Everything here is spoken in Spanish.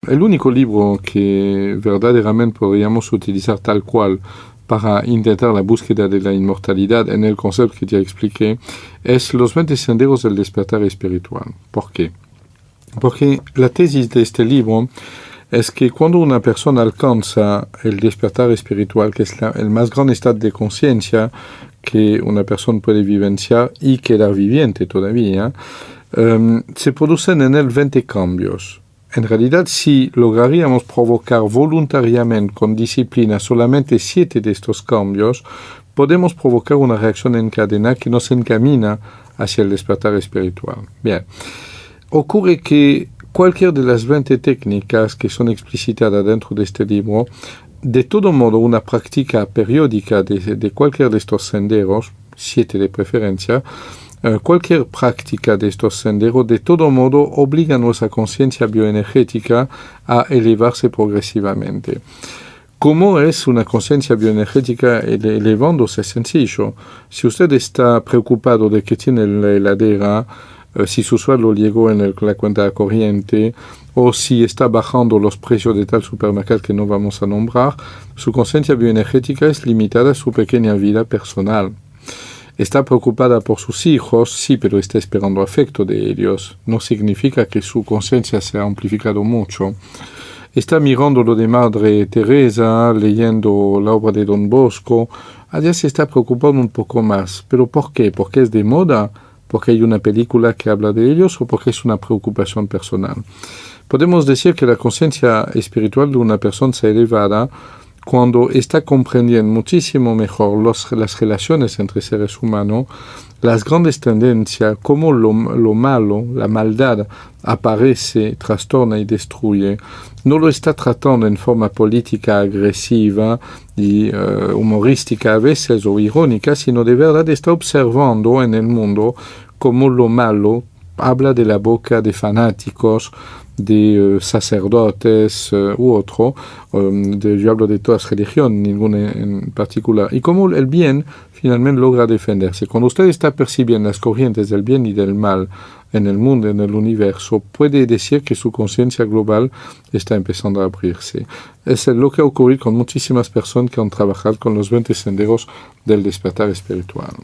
el único libro que verdaderamente podríamos utilizar tal cual para intentar la búsqueda de la inmortalidad en el concepto que ya expliqué, es Los 20 senderos del despertar espiritual. ¿Por qué? Porque la tesis de este libro es que cuando una persona alcanza el despertar espiritual, que es el más gran estado de conciencia que una persona puede vivenciar y quedar viviente todavía, se producen en él 20 cambios. En realidad, si lograríamos provocar voluntariamente con disciplina solamente 7 de estos cambios, podemos provocar una reacción en cadena que nos encamina hacia el despertar espiritual. Bien, ocurre que cualquier de las 20 técnicas que son explicitadas dentro de este libro, de todo modo una práctica periódica de cualquier de estos senderos, 7 de preferencia, cualquier práctica de estos senderos de todo modo obliga a nuestra conciencia bioenergética a elevarse progresivamente. ¿Cómo es una conciencia bioenergética elevándose? Es sencillo. Si usted está preocupado de que tiene la heladera, si su sueldo llegó en la cuenta corriente, o si está bajando los precios de tal supermercado que no vamos a nombrar, su conciencia bioenergética es limitada a su pequeña vida personal. Está preocupada por sus hijos, sí, pero está esperando afecto de ellos. No significa que su conciencia se ha amplificado mucho. Está mirando lo de Madre Teresa, leyendo la obra de Don Bosco. Allá se está preocupando un poco más. ¿Pero por qué? ¿Porque es de moda? ¿Porque hay una película que habla de ellos? ¿O porque es una preocupación personal? Podemos decir que la conciencia espiritual de una persona se elevada cuando está comprendiendo muchísimo mejor las relaciones entre seres humanos, las grandes tendencias, cómo lo malo, la maldad, aparece, trastorna y destruye. No lo está tratando en forma política, agresiva y humorística a veces o irónica, sino de verdad está observando en el mundo cómo lo malo habla de la boca de fanáticos, de sacerdotes u otro, yo hablo de todas religiones, ninguna en particular, y cómo el bien finalmente logra defenderse. Cuando usted está percibiendo las corrientes del bien y del mal en el mundo, en el universo, puede decir que su conciencia global está empezando a abrirse. Es lo que ha ocurrido con muchísimas personas que han trabajado con los 20 senderos del despertar espiritual.